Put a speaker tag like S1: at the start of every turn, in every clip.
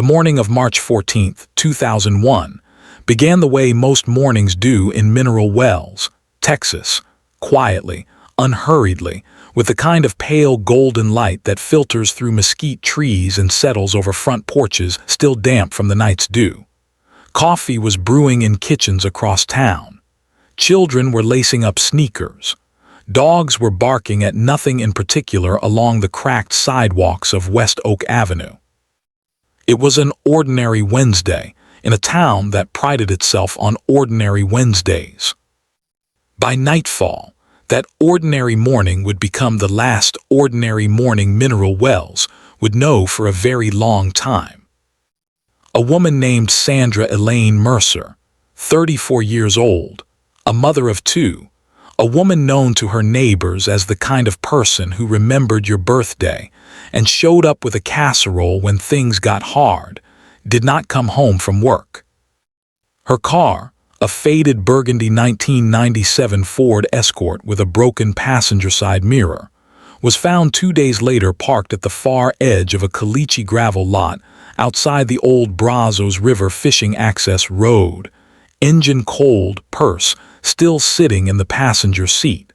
S1: The morning of March 14, 2001, began the way most mornings do in Mineral Wells, Texas, quietly, unhurriedly, with the kind of pale golden light that filters through mesquite trees and settles over front porches still damp from the night's dew. Coffee was brewing in kitchens across town. Children were lacing up sneakers. Dogs were barking at nothing in particular along the cracked sidewalks of West Oak Avenue. It was an ordinary Wednesday in a town that prided itself on ordinary Wednesdays. By nightfall, that ordinary morning would become the last ordinary morning Mineral Wells would know for a very long time. A woman named Sandra Elaine Mercer, 34 years old, a mother of two, a woman known to her neighbors as the kind of person who remembered your birthday and showed up with a casserole when things got hard, did not come home from work. Her car, a faded burgundy 1997 Ford Escort with a broken passenger side mirror, was found 2 days later parked at the far edge of a caliche gravel lot outside the old Brazos River fishing access road, engine cold, purse still sitting in the passenger seat.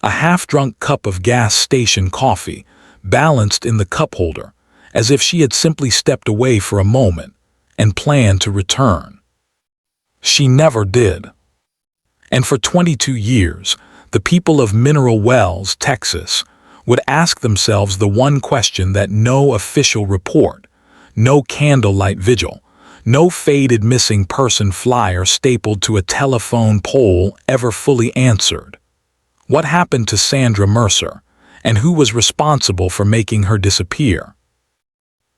S1: A half-drunk cup of gas station coffee balanced in the cup holder, as if she had simply stepped away for a moment and planned to return. She never did. And for 22 years, the people of Mineral Wells, Texas, would ask themselves the one question that no official report, no candlelight vigil, no faded missing person flyer stapled to a telephone pole ever fully answered. What happened to Sandra Mercer, and who was responsible for making her disappear?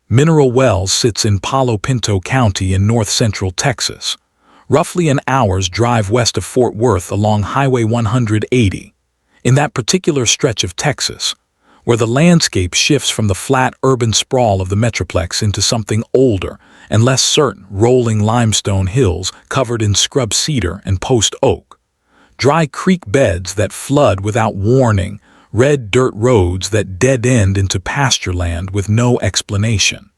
S1: Mineral Wells sits in Palo Pinto County in north-central Texas, roughly an hour's drive west of Fort Worth along Highway 180. In that particular stretch of Texas, where the landscape shifts from the flat urban sprawl of the Metroplex into something older and less certain rolling limestone hills covered in scrub cedar and post oak, dry creek beds that flood without warning, red dirt roads that dead-end into pastureland with no explanation.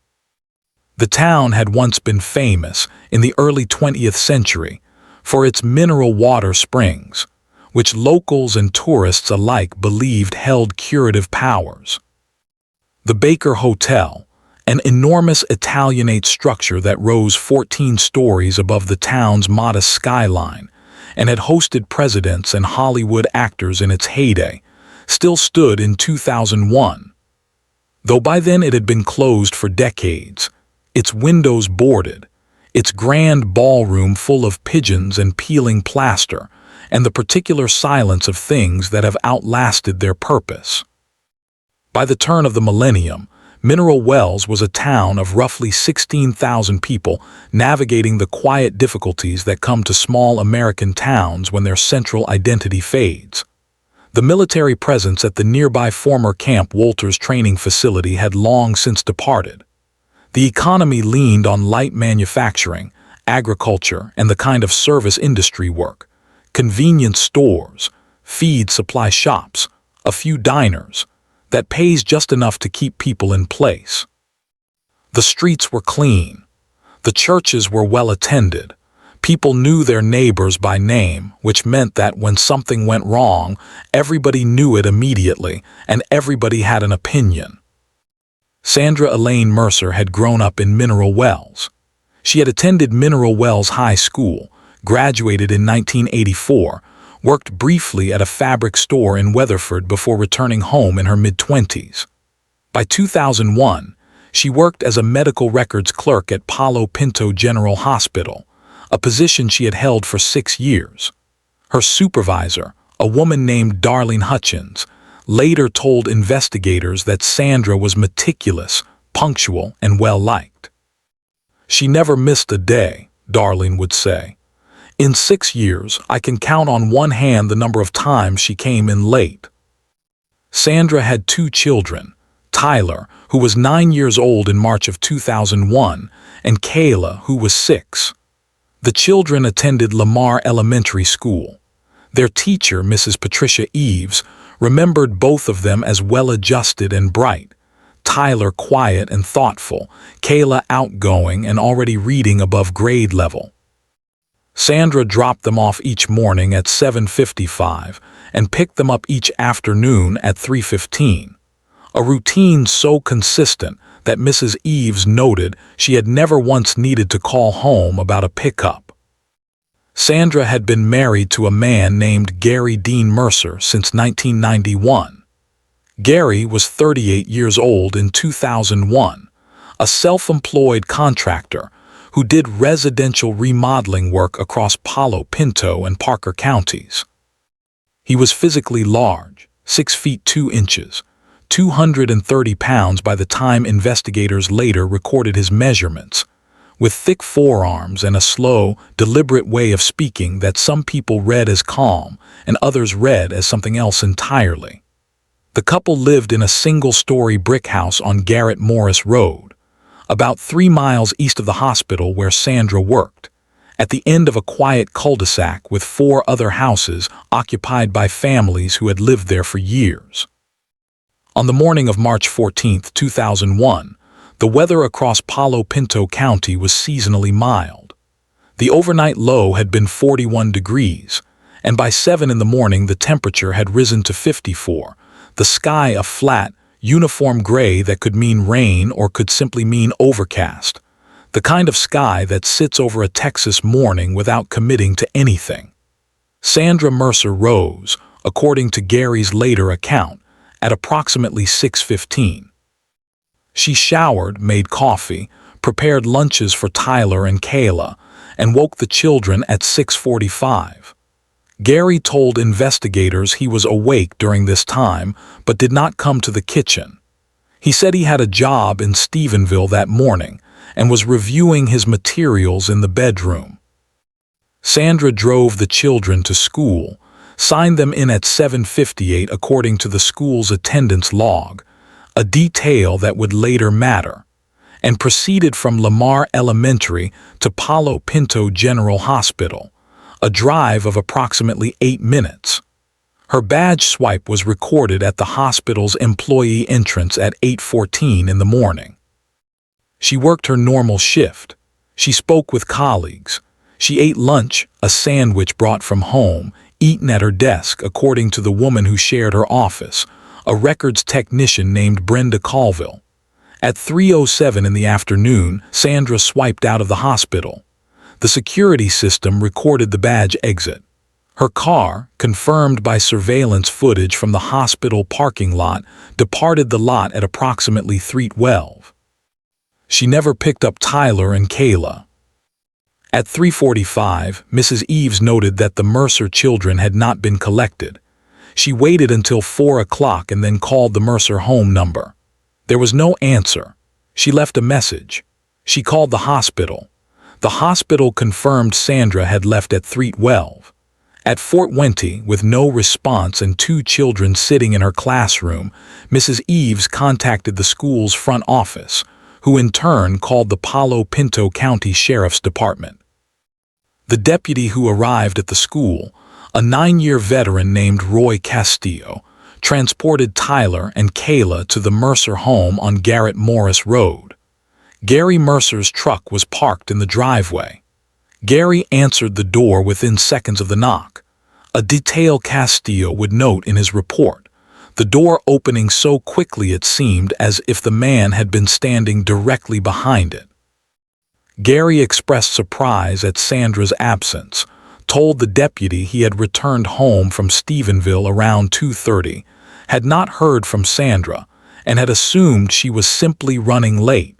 S1: The town had once been famous in the early 20th century for its mineral water springs, which locals and tourists alike believed held curative powers. The Baker Hotel, an enormous Italianate structure that rose 14 stories above the town's modest skyline and had hosted presidents and Hollywood actors in its heyday, still stood in 2001. Though by then it had been closed for decades, its windows boarded, its grand ballroom full of pigeons and peeling plaster, and the particular silence of things that have outlasted their purpose. By the turn of the millennium, Mineral Wells was a town of roughly 16,000 people navigating the quiet difficulties that come to small American towns when their central identity fades. The military presence at the nearby former Camp Wolters training facility had long since departed. The economy leaned on light manufacturing, agriculture, and the kind of service industry work, convenience stores, feed supply shops, a few diners, that pays just enough to keep people in place. The streets were clean. The churches were well attended. People knew their neighbors by name, which meant that when something went wrong, everybody knew it immediately, and everybody had an opinion. Sandra Elaine Mercer had grown up in Mineral Wells. She had attended Mineral Wells High School, graduated in 1984, worked briefly at a fabric store in Weatherford before returning home in her mid-20s. By 2001, she worked as a medical records clerk at Palo Pinto General Hospital, a position she had held for 6 years. Her supervisor, a woman named Darlene Hutchins, later told investigators that Sandra was meticulous, punctual, and well-liked. "She never missed a day," Darlene would say. "In 6 years, I can count on one hand the number of times she came in late." Sandra had 2 children, Tyler, who was 9 years old in March of 2001, and Kayla, who was 6. The children attended Lamar Elementary School. Their teacher, Mrs. Patricia Eves, remembered both of them as well-adjusted and bright. Tyler quiet and thoughtful, Kayla outgoing and already reading above grade level. Sandra dropped them off each morning at 7:55 and picked them up each afternoon at 3:15. A routine so consistent that Mrs. Eves noted she had never once needed to call home about a pickup. Sandra had been married to a man named Gary Dean Mercer since 1991. Gary was 38 years old in 2001, a self-employed contractor who did residential remodeling work across Palo Pinto and Parker counties. He was physically large, 6 feet 2 inches, 230 pounds by the time investigators later recorded his measurements, with thick forearms and a slow, deliberate way of speaking that some people read as calm and others read as something else entirely. The couple lived in a single-story brick house on Garrett Morris Road, about 3 miles east of the hospital where Sandra worked, at the end of a quiet cul-de-sac with 4 other houses occupied by families who had lived there for years. On the morning of March 14, 2001, the weather across Palo Pinto County was seasonally mild. The overnight low had been 41 degrees, and by 7 in the morning the temperature had risen to 54, the sky a flat, uniform gray that could mean rain or could simply mean overcast, the kind of sky that sits over a Texas morning without committing to anything. Sandra Mercer rose, according to Gary's later account, at approximately 6:15. She showered, made coffee, prepared lunches for Tyler and Kayla, and woke the children at 6:45. Gary told investigators he was awake during this time but did not come to the kitchen. He said he had a job in Stephenville that morning and was reviewing his materials in the bedroom. Sandra drove the children to school, signed them in at 7:58 according to the school's attendance log, a detail that would later matter, and proceeded from Lamar Elementary to Palo Pinto General Hospital, a drive of approximately 8 minutes. Her badge swipe was recorded at the hospital's employee entrance at 8:14 in the morning. She worked her normal shift. She spoke with colleagues. She ate lunch, a sandwich brought from home, eaten at her desk according to the woman who shared her office, a records technician named Brenda Colville. At 3:07 in the afternoon, Sandra swiped out of the hospital. The security system recorded the badge exit. Her car, confirmed by surveillance footage from the hospital parking lot, departed the lot at approximately 3:12. She never picked up Tyler and Kayla. At 3:45, Mrs. Eves noted that the Mercer children had not been collected. She waited until 4 o'clock and then called the Mercer home number. There was no answer. She left a message. She called the hospital. The hospital confirmed Sandra had left at 3:12. At 4:20, with no response and 2 children sitting in her classroom, Mrs. Eves contacted the school's front office, who in turn called the Palo Pinto County Sheriff's Department. The deputy who arrived at the school, a 9-year veteran named Roy Castillo, transported Tyler and Kayla to the Mercer home on Garrett Morris Road. Gary Mercer's truck was parked in the driveway. Gary answered the door within seconds of the knock, a detail Castillo would note in his report, the door opening so quickly it seemed as if the man had been standing directly behind it. Gary expressed surprise at Sandra's absence, told the deputy he had returned home from Stephenville around 2:30, had not heard from Sandra, and had assumed she was simply running late.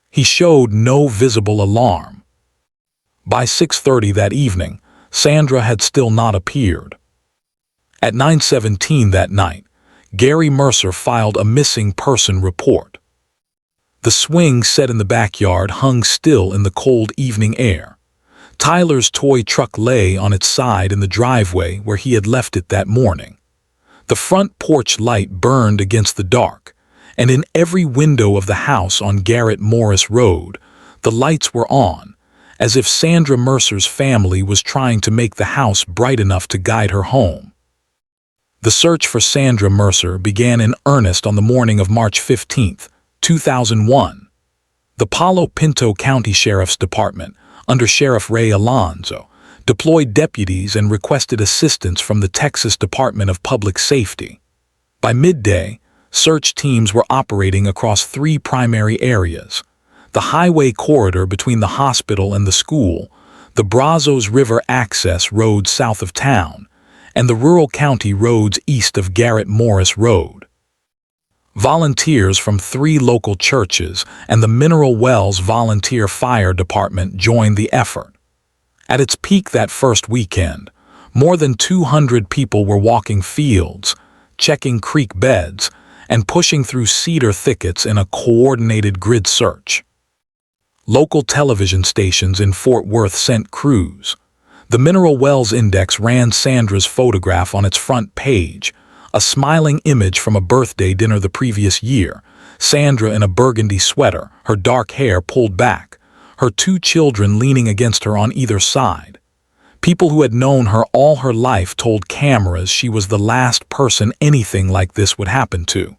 S1: He showed no visible alarm. By 6:30 that evening, Sandra had still not appeared. At 9:17 that night, Gary Mercer filed a missing person report. The swing set in the backyard hung still in the cold evening air. Tyler's toy truck lay on its side in the driveway where he had left it that morning. The front porch light burned against the dark, and in every window of the house on Garrett Morris Road, the lights were on, as if Sandra Mercer's family was trying to make the house bright enough to guide her home. The search for Sandra Mercer began in earnest on the morning of March 15th, 2001. The Palo Pinto County Sheriff's Department, under Sheriff Ray Alonzo, deployed deputies and requested assistance from the Texas Department of Public Safety. By midday, search teams were operating across three primary areas: the highway corridor between the hospital and the school, the Brazos River access road south of town, and the rural county roads east of Garrett Morris Road. Volunteers from three local churches and the Mineral Wells Volunteer Fire Department joined the effort. At its peak that first weekend, more than 200 people were walking fields, checking creek beds, and pushing through cedar thickets in a coordinated grid search. Local television stations in Fort Worth sent crews. The Mineral Wells Index ran Sandra's photograph on its front page, a smiling image from a birthday dinner the previous year, Sandra in a burgundy sweater, her dark hair pulled back, her two children leaning against her on either side. People who had known her all her life told cameras she was the last person anything like this would happen to.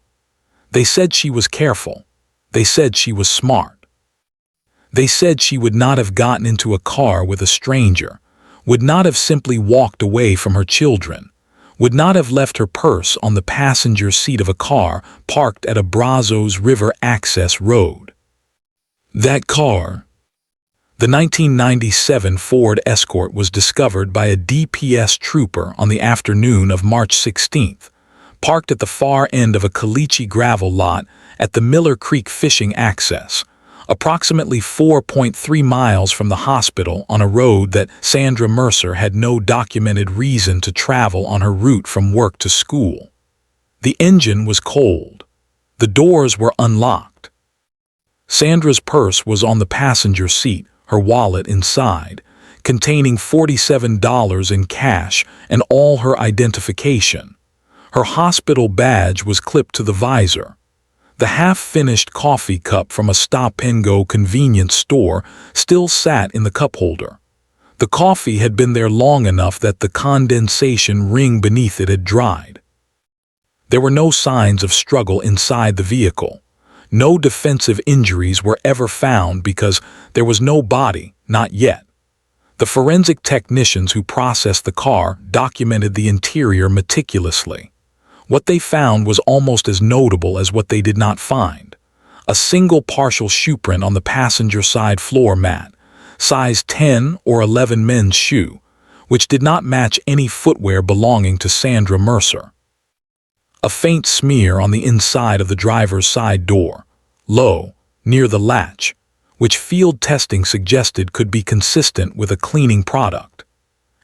S1: They said she was careful. They said she was smart. They said she would not have gotten into a car with a stranger, would not have simply walked away from her children, would not have left her purse on the passenger seat of a car parked at a Brazos River access road. That car, the 1997 Ford Escort, was discovered by a DPS trooper on the afternoon of March 16th, parked at the far end of a caliche gravel lot at the Miller Creek Fishing Access, approximately 4.3 miles from the hospital on a road that Sandra Mercer had no documented reason to travel on her route from work to school. The engine was cold. The doors were unlocked. Sandra's purse was on the passenger seat, her wallet inside, containing $47 in cash and all her identification. Her hospital badge was clipped to the visor. The half-finished coffee cup from a stop-and-go convenience store still sat in the cup holder. The coffee had been there long enough that the condensation ring beneath it had dried. There were no signs of struggle inside the vehicle. No defensive injuries were ever found because there was no body, not yet. The forensic technicians who processed the car documented the interior meticulously. What they found was almost as notable as what they did not find: a single partial shoe print on the passenger side floor mat, size 10 or 11 men's shoe, which did not match any footwear belonging to Sandra Mercer. A faint smear on the inside of the driver's side door, low, near the latch, which field testing suggested could be consistent with a cleaning product.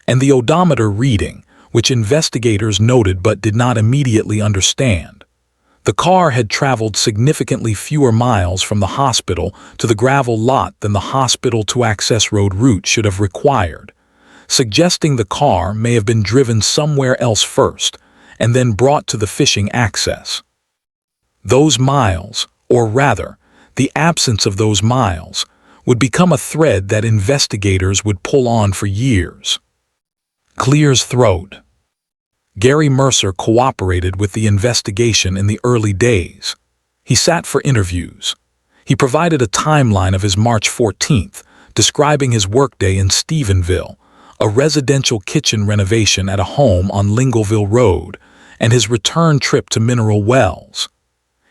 S1: And the odometer reading, which investigators noted but did not immediately understand. The car had traveled significantly fewer miles from the hospital to the gravel lot than the hospital to access road route should have required, suggesting the car may have been driven somewhere else first and then brought to the fishing access. Those miles, or rather, the absence of those miles, would become a thread that investigators would pull on for years. Clear's throat. Gary Mercer cooperated with the investigation in the early days. He sat for interviews. He provided a timeline of his March 14th, describing his workday in Stephenville, a residential kitchen renovation at a home on Lingleville Road, and his return trip to Mineral Wells.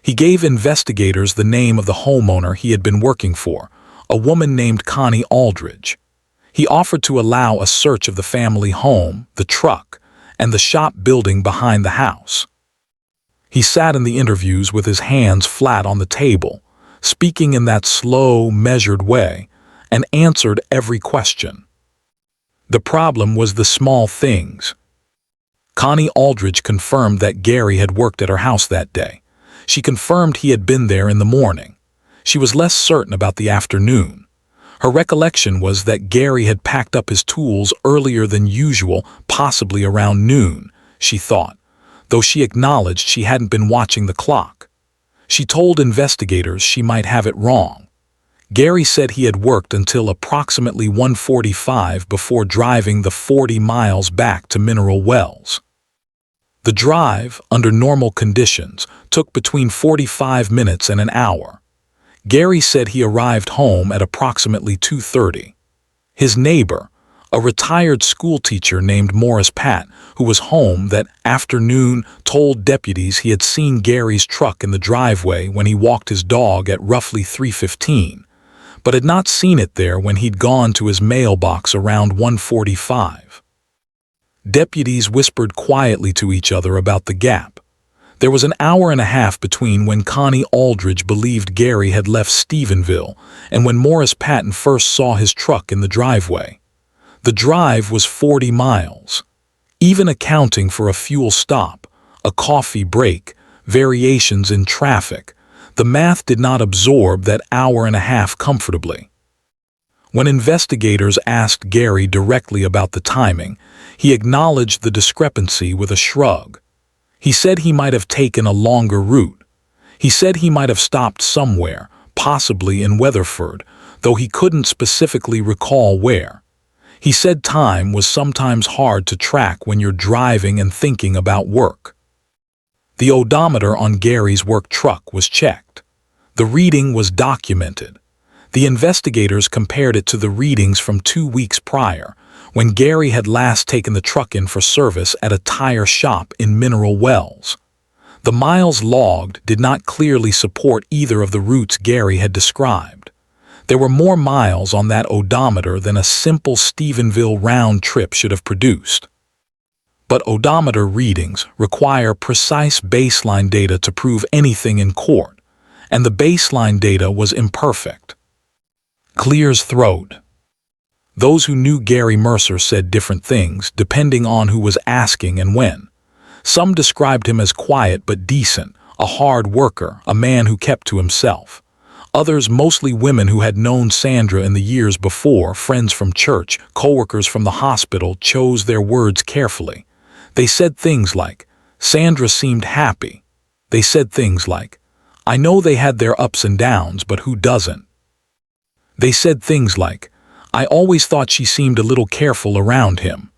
S1: He gave investigators the name of the homeowner he had been working for, a woman named Connie Aldridge. He offered to allow a search of the family home, the truck, and the shop building behind the house. He sat in the interviews with his hands flat on the table, speaking in that slow, measured way, and answered every question. The problem was the small things. Connie Aldridge confirmed that Gary had worked at her house that day. She confirmed he had been there in the morning. She was less certain about the afternoon. Her recollection was that Gary had packed up his tools earlier than usual, possibly around noon, she thought, though she acknowledged she hadn't been watching the clock. She told investigators she might have it wrong. Gary said he had worked until approximately 1:45 before driving the 40 miles back to Mineral Wells. The drive, under normal conditions, took between 45 minutes and an hour. Gary said he arrived home at approximately 2:30. His neighbor, a retired schoolteacher named Morris Pat, who was home that afternoon, told deputies he had seen Gary's truck in the driveway when he walked his dog at roughly 3:15, but had not seen it there when he'd gone to his mailbox around 1:45. Deputies whispered quietly to each other about the gap. There was an hour and a half between when Connie Aldridge believed Gary had left Stephenville and when Morris Patton first saw his truck in the driveway. The drive was 40 miles. Even accounting for a fuel stop, a coffee break, variations in traffic, the math did not absorb that hour and a half comfortably. When investigators asked Gary directly about the timing, he acknowledged the discrepancy with a shrug. He said he might have taken a longer route. He said he might have stopped somewhere, possibly in Weatherford, though he couldn't specifically recall where. He said time was sometimes hard to track when you're driving and thinking about work. The odometer on Gary's work truck was checked. The reading was documented. The investigators compared it to the readings from 2 weeks prior, when Gary had last taken the truck in for service at a tire shop in Mineral Wells. The miles logged did not clearly support either of the routes Gary had described. There were more miles on that odometer than a simple Stephenville round trip should have produced. But odometer readings require precise baseline data to prove anything in court, and the baseline data was imperfect. Clears throat. Those who knew Gary Mercer said different things depending on who was asking and when. Some described him as quiet but decent, a hard worker, a man who kept to himself. Others, mostly women who had known Sandra in the years before, friends from church, co-workers from the hospital, chose their words carefully. They said things like, "Sandra seemed happy." They said things like, "I know they had their ups and downs, but who doesn't?" They said things like, "I always thought she seemed a little careful around him."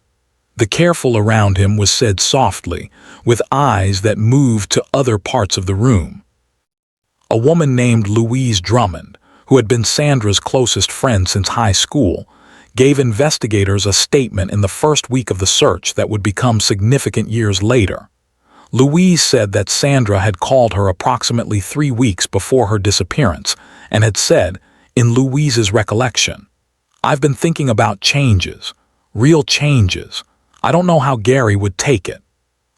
S1: The careful around him was said softly, with eyes that moved to other parts of the room. A woman named Louise Drummond, who had been Sandra's closest friend since high school, gave investigators a statement in the first week of the search that would become significant years later. Louise said that Sandra had called her approximately 3 weeks before her disappearance and had said, in Louise's recollection, "I've been thinking about changes, real changes. I don't know how Gary would take it."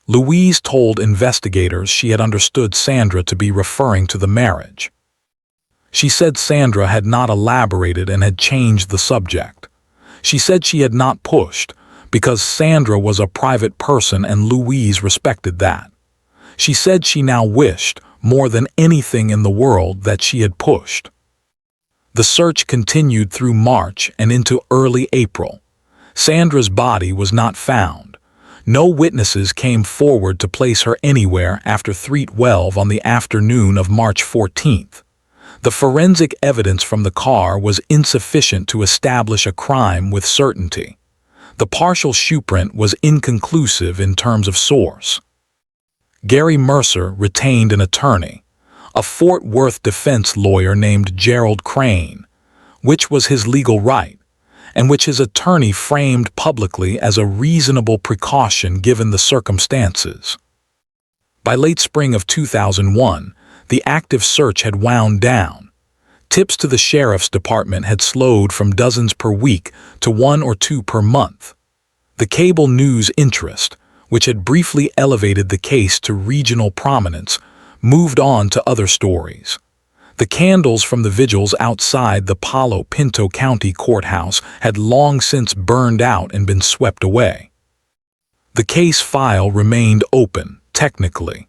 S1: Louise told investigators she had understood Sandra to be referring to the marriage. She said Sandra had not elaborated and had changed the subject. She said she had not pushed, because Sandra was a private person and Louise respected that. She said she now wished, more than anything in the world, that she had pushed. The search continued through March and into early April. Sandra's body was not found. No witnesses came forward to place her anywhere after 3:12 on the afternoon of March 14th. The forensic evidence from the car was insufficient to establish a crime with certainty. The partial shoeprint was inconclusive in terms of source. Gary Mercer retained an attorney, a Fort Worth defense lawyer named Gerald Crane, which was his legal right, and which his attorney framed publicly as a reasonable precaution given the circumstances. By late spring of 2001, the active search had wound down. Tips to the sheriff's department had slowed from dozens per week to 1 or 2 per month. The cable news interest, which had briefly elevated the case to regional prominence, moved on to other stories. The candles from the vigils outside the Palo Pinto County Courthouse had long since burned out and been swept away. The case file remained open, technically,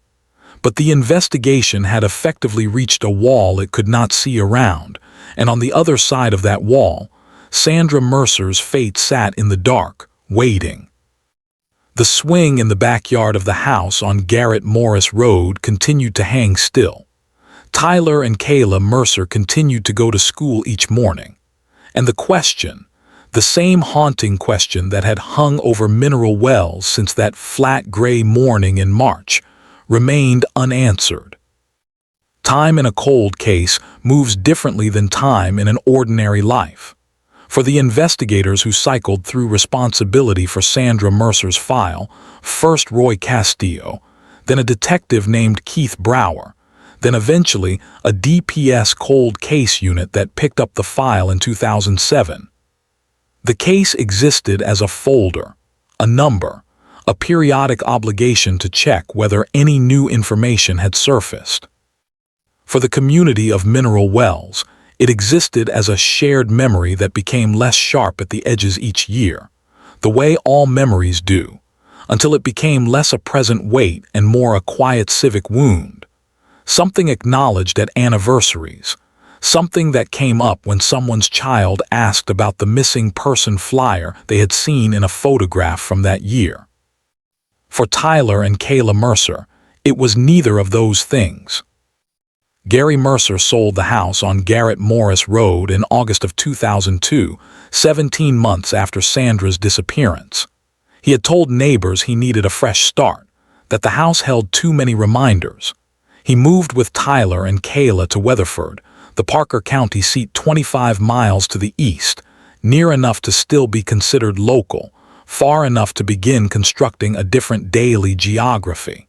S1: but the investigation had effectively reached a wall it could not see around, and on the other side of that wall, Sandra Mercer's fate sat in the dark, waiting. The swing in the backyard of the house on Garrett Morris Road continued to hang still. Tyler and Kayla Mercer continued to go to school each morning. And the question, The same haunting question that had hung over Mineral Wells since that flat gray morning in March remained unanswered. Time in a cold case moves differently than time in an ordinary life. For the investigators who cycled through responsibility for Sandra Mercer's file, first Roy Castillo, then a detective named Keith Brower, then eventually a DPS cold case unit that picked up the file in 2007. The case existed as a folder, a number, a periodic obligation to check whether any new information had surfaced. For the community of Mineral Wells, it existed as a shared memory that became less sharp at the edges each year, the way all memories do, until it became less a present weight and more a quiet civic wound, something acknowledged at anniversaries, something that came up when someone's child asked about the missing person flyer they had seen in a photograph from that year. For Tyler and Kayla Mercer, it was neither of those things. Gary Mercer sold the house on Garrett Morris Road in August of 2002, 17 months after Sandra's disappearance. He had told neighbors he needed a fresh start, that the house held too many reminders. He moved with Tyler and Kayla to Weatherford, the Parker County seat 25 miles to the east, near enough to still be considered local, far enough to begin constructing a different daily geography.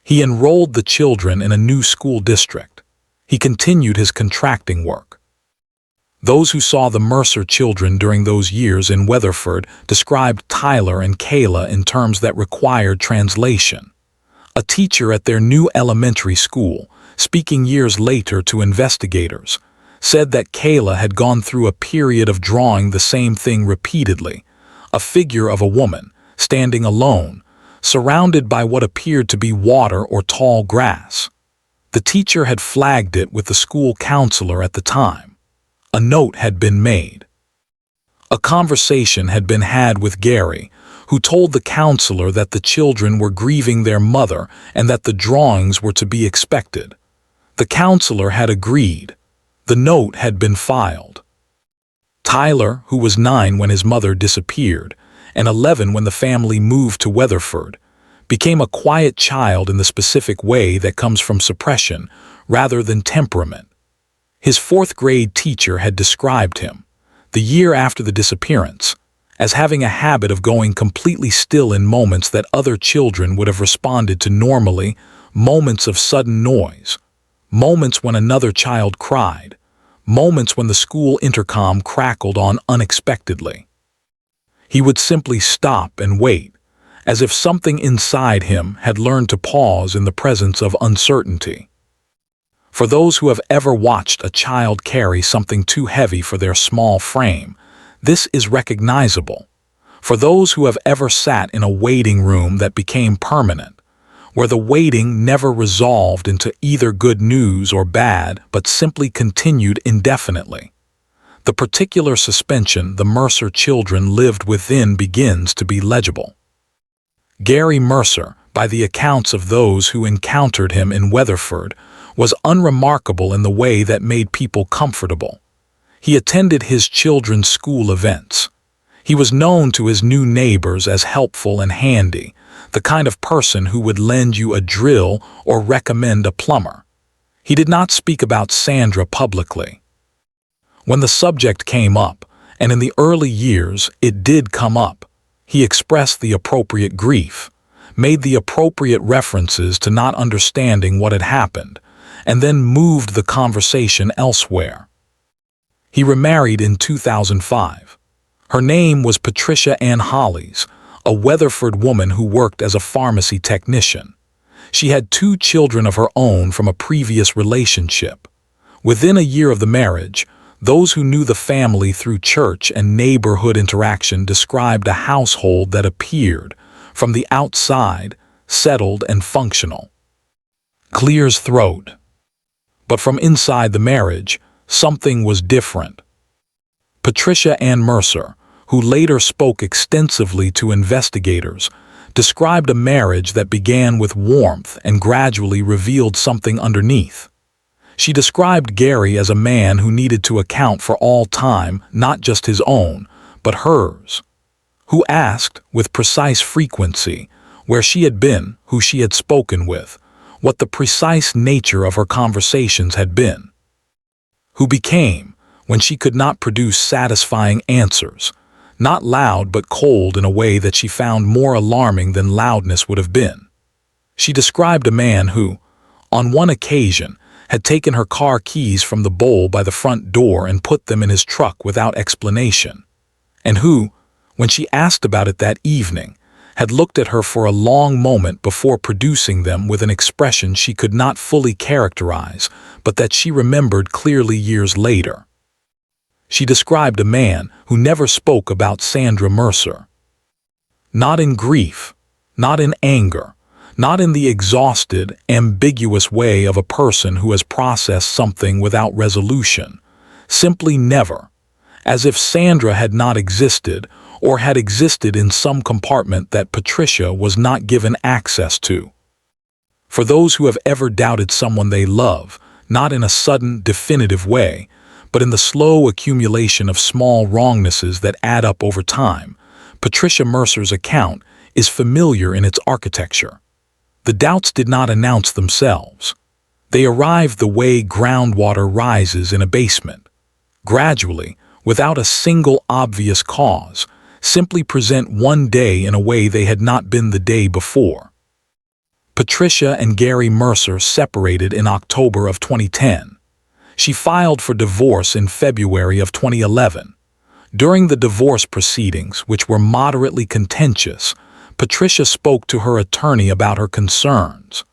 S1: He enrolled the children in a new school district. He continued his contracting work. Those who saw the Mercer children during those years in Weatherford described Tyler and Kayla in terms that required translation. A teacher at their new elementary school, speaking years later to investigators, said that Kayla had gone through a period of drawing the same thing repeatedly, a figure of a woman, standing alone, surrounded by what appeared to be water or tall grass. The teacher had flagged it with the school counselor at the time. A note had been made. A conversation had been had with Gary, who told the counselor that the children were grieving their mother and that the drawings were to be expected. The counselor had agreed. The note had been filed. Tyler, who was 9 when his mother disappeared, and 11 when the family moved to Weatherford, became a quiet child in the specific way that comes from suppression rather than temperament. His 4th grade teacher had described him, the year after the disappearance, as having a habit of going completely still in moments that other children would have responded to normally, moments of sudden noise, moments when another child cried, moments when the school intercom crackled on unexpectedly. He would simply stop and wait, as if something inside him had learned to pause in the presence of uncertainty. For those who have ever watched a child carry something too heavy for their small frame, this is recognizable. For those who have ever sat in a waiting room that became permanent, where the waiting never resolved into either good news or bad but simply continued indefinitely, the particular suspension the Mercer children lived within begins to be legible. Gary Mercer, by the accounts of those who encountered him in Weatherford, was unremarkable in the way that made people comfortable. He attended his children's school events. He was known to his new neighbors as helpful and handy, the kind of person who would lend you a drill or recommend a plumber. He did not speak about Sandra publicly. When the subject came up, and in the early years it did come up, he expressed the appropriate grief, made the appropriate references to not understanding what had happened, and then moved the conversation elsewhere. He remarried in 2005. Her name was Patricia Ann Hollies, a Weatherford woman who worked as a pharmacy technician. She had 2 children of her own from a previous relationship. Within a year of the marriage, those who knew the family through church and neighborhood interaction described a household that appeared, from the outside, settled and functional. Clear's throat. But from inside the marriage, something was different. Patricia Ann Mercer, who later spoke extensively to investigators, described a marriage that began with warmth and gradually revealed something underneath. She described Gary as a man who needed to account for all time, not just his own, but hers, who asked, with precise frequency, where she had been, who she had spoken with, what the precise nature of her conversations had been, who became, when she could not produce satisfying answers, not loud but cold in a way that she found more alarming than loudness would have been. She described a man who, on one occasion, had taken her car keys from the bowl by the front door and put them in his truck without explanation, and who, when she asked about it that evening, had looked at her for a long moment before producing them with an expression she could not fully characterize, but that she remembered clearly years later. She described a man who never spoke about Sandra Mercer. Not in grief, not in anger, not in the exhausted, ambiguous way of a person who has processed something without resolution, simply never, as if Sandra had not existed or had existed in some compartment that Patricia was not given access to. For those who have ever doubted someone they love, not in a sudden, definitive way, but in the slow accumulation of small wrongnesses that add up over time, Patricia Mercer's account is familiar in its architecture. The doubts did not announce themselves. They arrived the way groundwater rises in a basement, gradually, without a single obvious cause, simply present one day in a way they had not been the day before. Patricia and Gary Mercer separated in October of 2010. She filed for divorce in February of 2011. During the divorce proceedings, which were moderately contentious, Patricia spoke to her attorney about her concerns.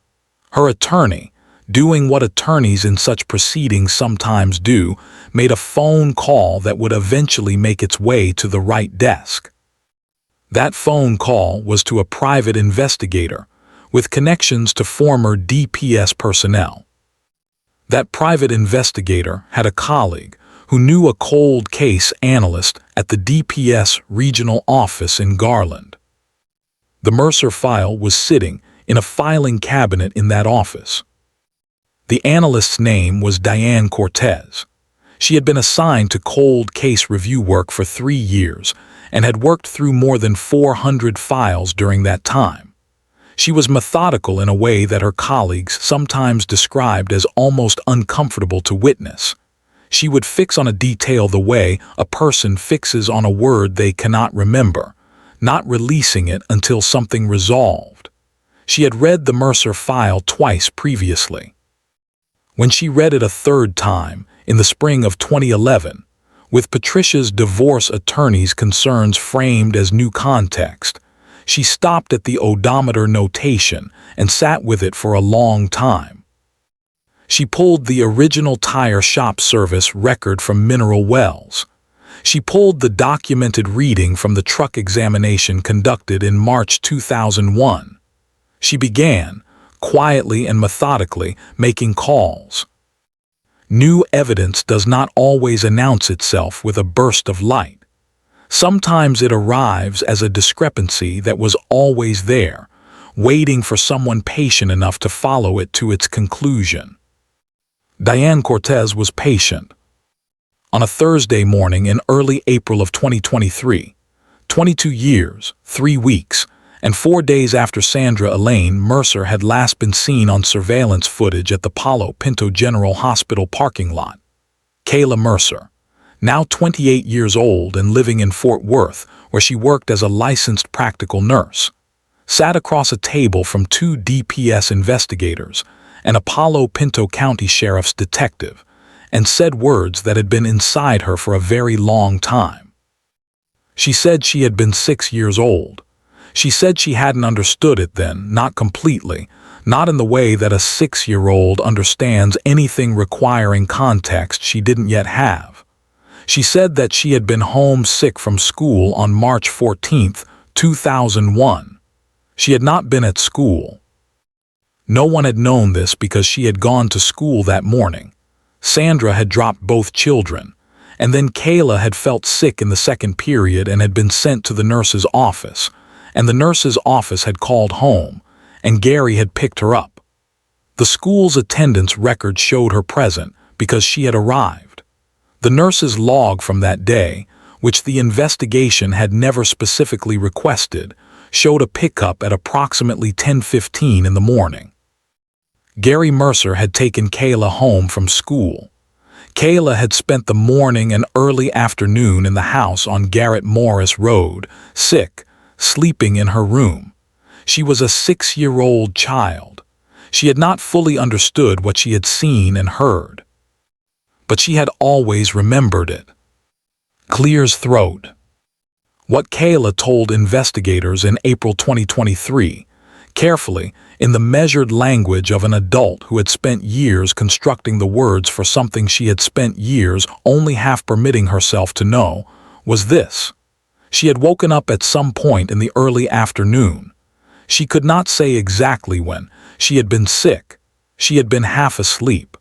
S1: Her attorney, doing what attorneys in such proceedings sometimes do, made a phone call that would eventually make its way to the right desk. That phone call was to a private investigator with connections to former DPS personnel. That private investigator had a colleague who knew a cold case analyst at the DPS regional office in Garland. The Mercer file was sitting in a filing cabinet in that office. The analyst's name was Diane Cortez. She had been assigned to cold case review work for 3 years and had worked through more than 400 files during that time. She was methodical in a way that her colleagues sometimes described as almost uncomfortable to witness. She would fix on a detail the way a person fixes on a word they cannot remember, not releasing it until something resolved. She had read the Mercer file twice previously. When she read it a third time, in the spring of 2011, with Patricia's divorce attorney's concerns framed as new context, she stopped at the odometer notation and sat with it for a long time. She pulled the original tire shop service record from Mineral Wells. She pulled the documented reading from the truck examination conducted in March 2001. She began, quietly and methodically, making calls. New evidence does not always announce itself with a burst of light. Sometimes it arrives as a discrepancy that was always there, waiting for someone patient enough to follow it to its conclusion. Diane Cortez was patient. On a Thursday morning in early April of 2023, 22 years, 3 weeks, and 4 days after Sandra Elaine Mercer had last been seen on surveillance footage at the Palo Pinto General Hospital parking lot, Kayla Mercer, now 28 years old and living in Fort Worth, where she worked as a licensed practical nurse, sat across a table from 2 DPS investigators and a Palo Pinto County Sheriff's detective, and said words that had been inside her for a very long time. She said she had been 6 years old. She said she hadn't understood it then, not completely, not in the way that a 6-year-old understands anything requiring context she didn't yet have. She said that she had been homesick from school on March 14, 2001. She had not been at school. No one had known this because she had gone to school that morning. Sandra had dropped both children, and then Kayla had felt sick in the second period and had been sent to the nurse's office, and the nurse's office had called home, and Gary had picked her up. The school's attendance record showed her present because she had arrived. The nurse's log from that day, which the investigation had never specifically requested, showed a pickup at approximately 10:15 in the morning. Gary Mercer had taken Kayla home from school. Kayla had spent the morning and early afternoon in the house on Garrett Morris Road, sick, sleeping in her room. She was a 6-year-old child. She had not fully understood what she had seen and heard. But she had always remembered it. Clears throat. What Kayla told investigators in April 2023, carefully, in the measured language of an adult who had spent years constructing the words for something she had spent years only half permitting herself to know, was this. She had woken up at some point in the early afternoon. She could not say exactly when. She had been sick. She had been half asleep.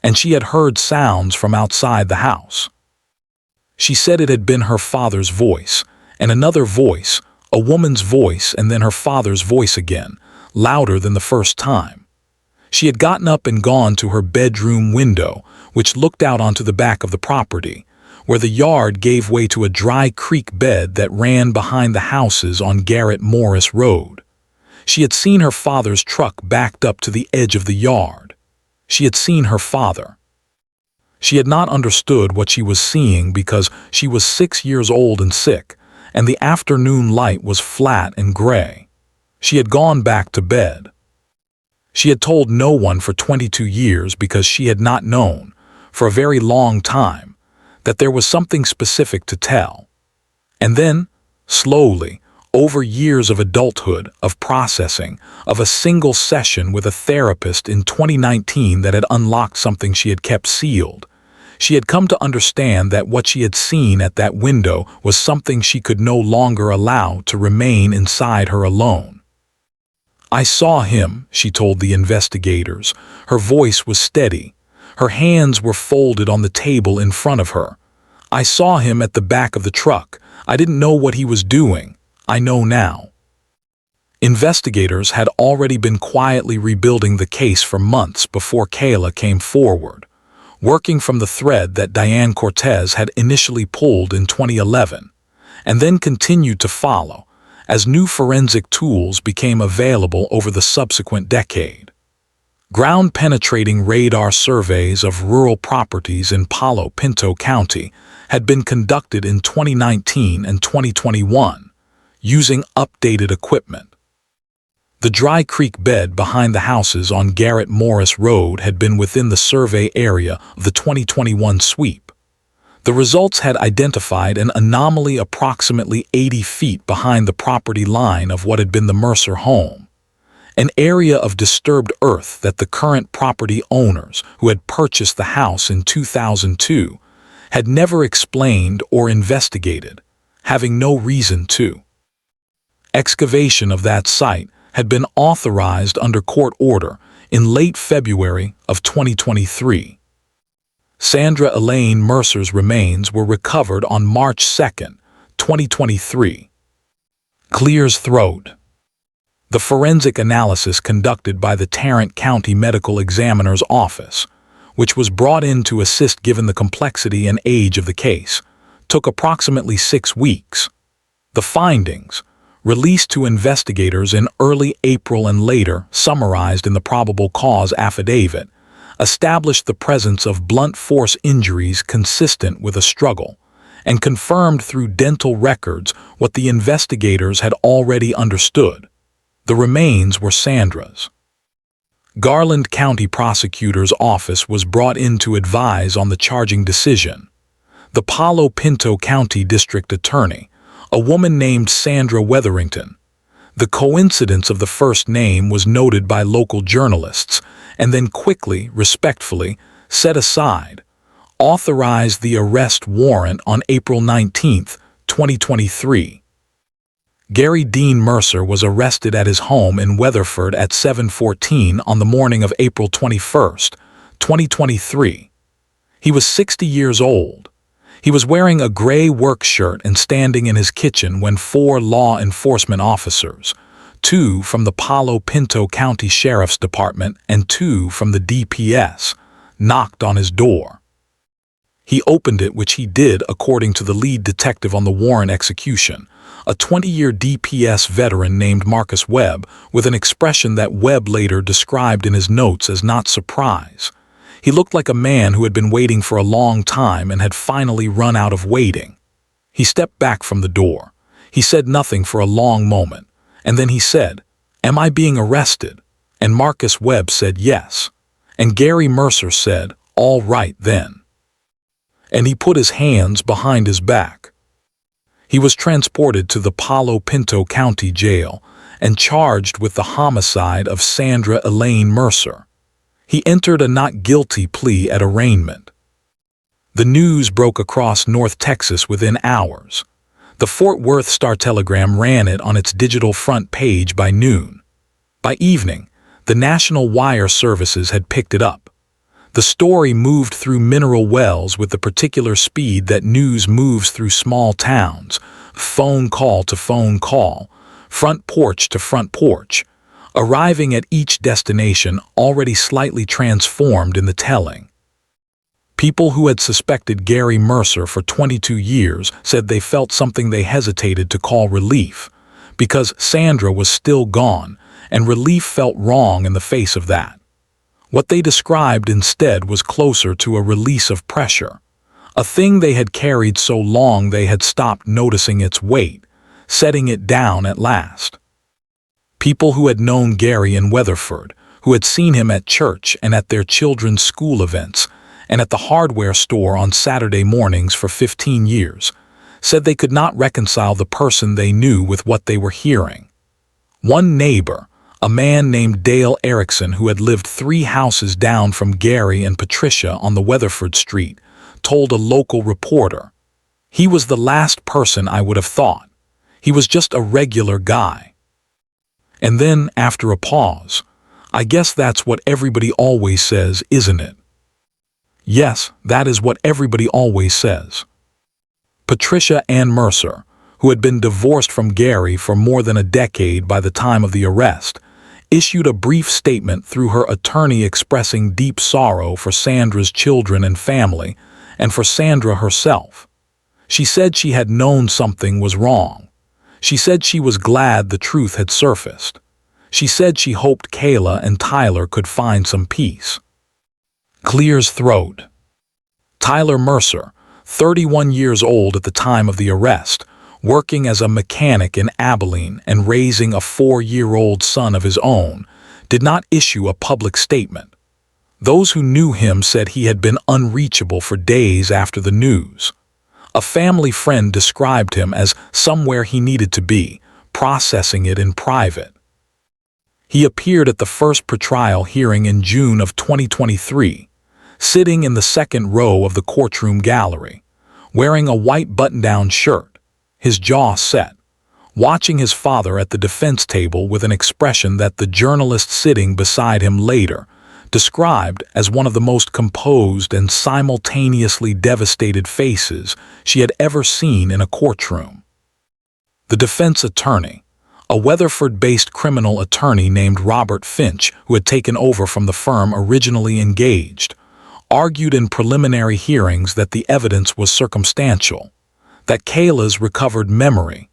S1: And she had heard sounds from outside the house. She said it had been her father's voice, and another voice, a woman's voice, and then her father's voice again, louder than the first time. She had gotten up and gone to her bedroom window, which looked out onto the back of the property, where the yard gave way to a dry creek bed that ran behind the houses on Garrett Morris Road. She had seen her father's truck backed up to the edge of the yard. She had seen her father. She had not understood what she was seeing because she was 6 years old and sick, and the afternoon light was flat and gray. She had gone back to bed. She had told no one for 22 years because she had not known, for a very long time, that there was something specific to tell. And then, slowly, over years of adulthood, of processing, of a single session with a therapist in 2019 that had unlocked something she had kept sealed, she had come to understand that what she had seen at that window was something she could no longer allow to remain inside her alone. "I saw him," she told the investigators. Her voice was steady. Her hands were folded on the table in front of her. "I saw him at the back of the truck. I didn't know what he was doing. I know now." Investigators had already been quietly rebuilding the case for months before Kayla came forward, working from the thread that Diane Cortez had initially pulled in 2011, and then continued to follow as new forensic tools became available over the subsequent decade. Ground-penetrating radar surveys of rural properties in Palo Pinto County had been conducted in 2019 and 2021, using updated equipment. The dry creek bed behind the houses on Garrett Morris Road had been within the survey area of the 2021 sweep. The results had identified an anomaly approximately 80 feet behind the property line of what had been the Mercer home, an area of disturbed earth that the current property owners, who had purchased the house in 2002, had never explained or investigated, having no reason to. Excavation of that site had been authorized under court order in late February of 2023. Sandra Elaine Mercer's remains were recovered on March 2, 2023. Clears throat. The forensic analysis conducted by the Tarrant County Medical Examiner's Office, which was brought in to assist given the complexity and age of the case, took approximately 6 weeks. The findings, released to investigators in early April and later summarized in the probable cause affidavit, established the presence of blunt force injuries consistent with a struggle, and confirmed through dental records what the investigators had already understood. The remains were Sandra's. Garland County Prosecutor's Office was brought in to advise on the charging decision. The Palo Pinto County District Attorney, a woman named Sandra Wetherington. The coincidence of the first name was noted by local journalists and then quickly, respectfully, set aside, authorized the arrest warrant on April 19, 2023. Gary Dean Mercer was arrested at his home in Weatherford at 7:14 on the morning of April 21, 2023. He was 60 years old. He was wearing a gray work shirt and standing in his kitchen when 4 law enforcement officers, 2 from the Palo Pinto County Sheriff's Department and 2 from the DPS, knocked on his door. He opened it, which he did according to the lead detective on the Warren execution, a 20-year DPS veteran named Marcus Webb, with an expression that Webb later described in his notes as not surprise. He looked like a man who had been waiting for a long time and had finally run out of waiting. He stepped back from the door. He said nothing for a long moment, and then he said, "Am I being arrested?" And Marcus Webb said yes. And Gary Mercer said, "All right then." And he put his hands behind his back. He was transported to the Palo Pinto County Jail and charged with the homicide of Sandra Elaine Mercer. He entered a not guilty plea at arraignment. The news broke across North Texas within hours. The Fort Worth Star-Telegram ran it on its digital front page by noon. By evening, the National Wire services had picked it up. The story moved through mineral wells with the particular speed that news moves through small towns, phone call to phone call, front porch to front porch, arriving at each destination already slightly transformed in the telling. People who had suspected Gary Mercer for 22 years said they felt something they hesitated to call relief, because Sandra was still gone, and relief felt wrong in the face of that. What they described instead was closer to a release of pressure, a thing they had carried so long they had stopped noticing its weight, setting it down at last. People who had known Gary in Weatherford, who had seen him at church and at their children's school events, and at the hardware store on Saturday mornings for 15 years, said they could not reconcile the person they knew with what they were hearing. One neighbor, a man named Dale Erickson, who had lived 3 houses down from Gary and Patricia on the Weatherford Street, told a local reporter, "He was the last person I would have thought. He was just a regular guy." And then, after a pause, "I guess that's what everybody always says, isn't it?" Yes, that is what everybody always says. Patricia Ann Mercer, who had been divorced from Gary for more than a decade by the time of the arrest, issued a brief statement through her attorney expressing deep sorrow for Sandra's children and family, and for Sandra herself. She said she had known something was wrong. She said she was glad the truth had surfaced. She said she hoped Kayla and Tyler could find some peace. Clears throat. Tyler Mercer, 31 years old at the time of the arrest, working as a mechanic in Abilene and raising a 4-year-old son of his own, did not issue a public statement. Those who knew him said he had been unreachable for days after the news. A family friend described him as somewhere he needed to be, processing it in private. He appeared at the first pretrial hearing in June of 2023, sitting in the second row of the courtroom gallery, wearing a white button-down shirt, his jaw set, watching his father at the defense table with an expression that the journalist sitting beside him later described as one of the most composed and simultaneously devastated faces she had ever seen in a courtroom. The defense attorney, a Weatherford-based criminal attorney named Robert Finch, who had taken over from the firm originally engaged, argued in preliminary hearings that the evidence was circumstantial, that Kayla's recovered memory,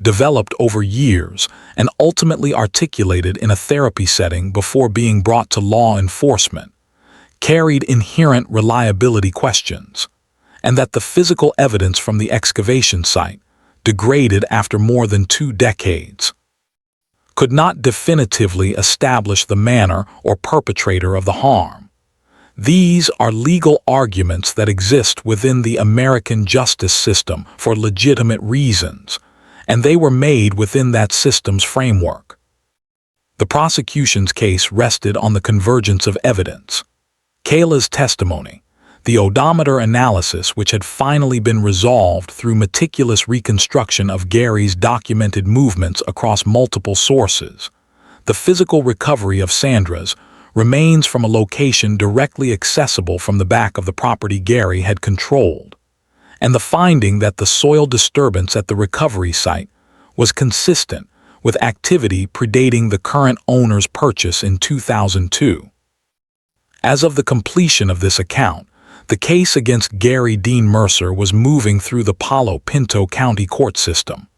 S1: developed over years and ultimately articulated in a therapy setting before being brought to law enforcement, carried inherent reliability questions, and that the physical evidence from the excavation site, degraded after more than 2 decades, could not definitively establish the manner or perpetrator of the harm. These are legal arguments that exist within the American justice system for legitimate reasons, and they were made within that system's framework. The prosecution's case rested on the convergence of evidence. Kayla's testimony, the odometer analysis which had finally been resolved through meticulous reconstruction of Gary's documented movements across multiple sources, the physical recovery of Sandra's remains from a location directly accessible from the back of the property Gary had controlled, and the finding that the soil disturbance at the recovery site was consistent with activity predating the current owner's purchase in 2002. As of the completion of this account, The case against Gary Dean Mercer was moving through the Palo Pinto County court system.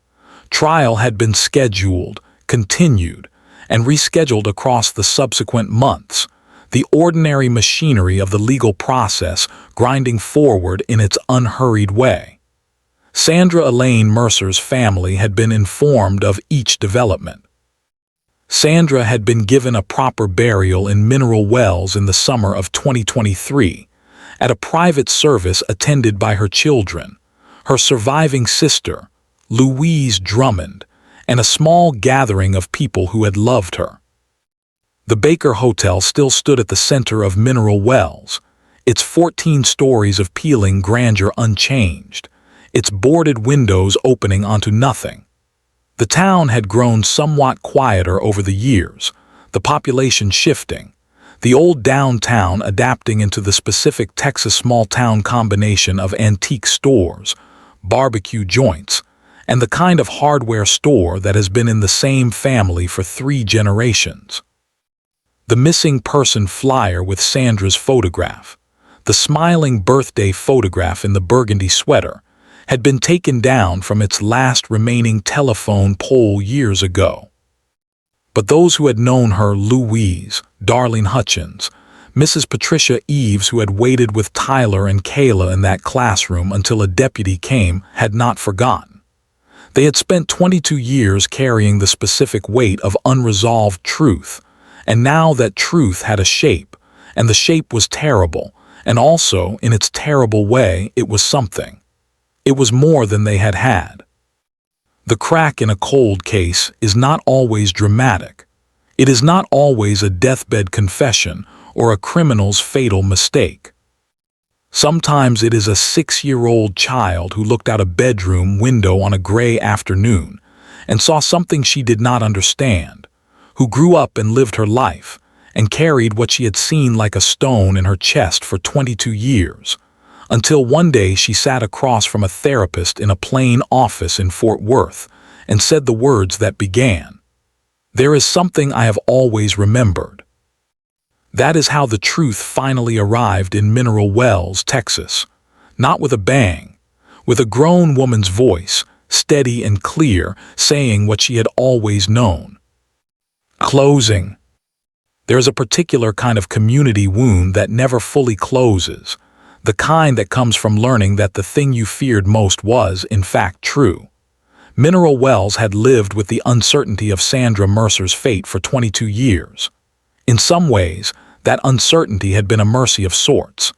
S1: Trial had been scheduled, continued, and rescheduled across the subsequent months, the ordinary machinery of the legal process grinding forward in its unhurried way. Sandra Elaine Mercer's family had been informed of each development. Sandra had been given a proper burial in Mineral Wells in the summer of 2023, at a private service attended by her children, her surviving sister, Louise Drummond, and a small gathering of people who had loved her. The Baker Hotel still stood at the center of Mineral Wells, its 14 stories of peeling grandeur unchanged, its boarded windows opening onto nothing. The town had grown somewhat quieter over the years, the population shifting, the old downtown adapting into the specific Texas small-town combination of antique stores, barbecue joints, and the kind of hardware store that has been in the same family for 3 generations. The missing person flyer with Sandra's photograph, the smiling birthday photograph in the burgundy sweater, had been taken down from its last remaining telephone pole years ago. But those who had known her, Louise, Darlene Hutchins, Mrs. Patricia Eves, who had waited with Tyler and Kayla in that classroom until a deputy came, had not forgotten. They had spent 22 years carrying the specific weight of unresolved truth, and now that truth had a shape, and the shape was terrible, and also, in its terrible way, it was something. It was more than they had had. The crack in a cold case is not always dramatic. It is not always a deathbed confession or a criminal's fatal mistake. Sometimes it is a 6-year-old child who looked out a bedroom window on a gray afternoon and saw something she did not understand, who grew up and lived her life and carried what she had seen like a stone in her chest for 22 years, until one day she sat across from a therapist in a plain office in Fort Worth and said the words that began, "There is something I have always remembered." That is how the truth finally arrived in Mineral Wells, Texas, not with a bang, with a grown woman's voice, steady and clear, saying what she had always known. Closing. There is a particular kind of community wound that never fully closes, the kind that comes from learning that the thing you feared most was, in fact, true. Mineral Wells had lived with the uncertainty of Sandra Mercer's fate for 22 years. In some ways, that uncertainty had been a mercy of sorts.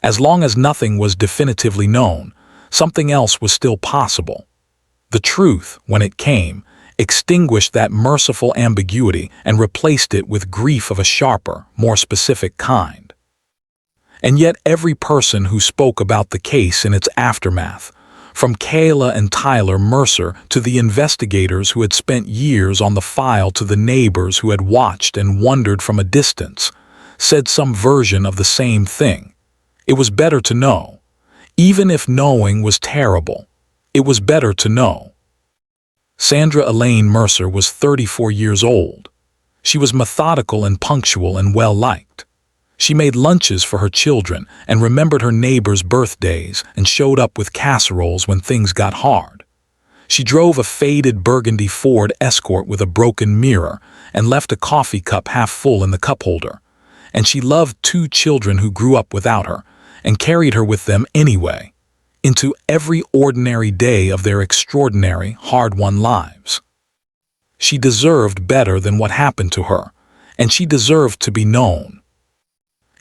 S1: As long as nothing was definitively known, something else was still possible. The truth, when it came, extinguished that merciful ambiguity and replaced it with grief of a sharper, more specific kind. And yet every person who spoke about the case in its aftermath, from Kayla and Tyler Mercer to the investigators who had spent years on the file to the neighbors who had watched and wondered from a distance, said some version of the same thing. It was better to know. Even if knowing was terrible, it was better to know. Sandra Elaine Mercer was 34 years old. She was methodical and punctual and well-liked. She made lunches for her children and remembered her neighbors' birthdays and showed up with casseroles when things got hard. She drove a faded burgundy Ford Escort with a broken mirror and left a coffee cup half full in the cup holder. And she loved 2 children who grew up without her and carried her with them anyway, into every ordinary day of their extraordinary, hard-won lives. She deserved better than what happened to her, and she deserved to be known.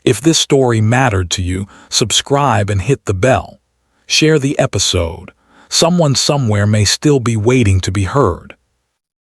S1: If this story mattered to you, subscribe and hit the bell. Share the episode. Someone somewhere may still be waiting to be heard.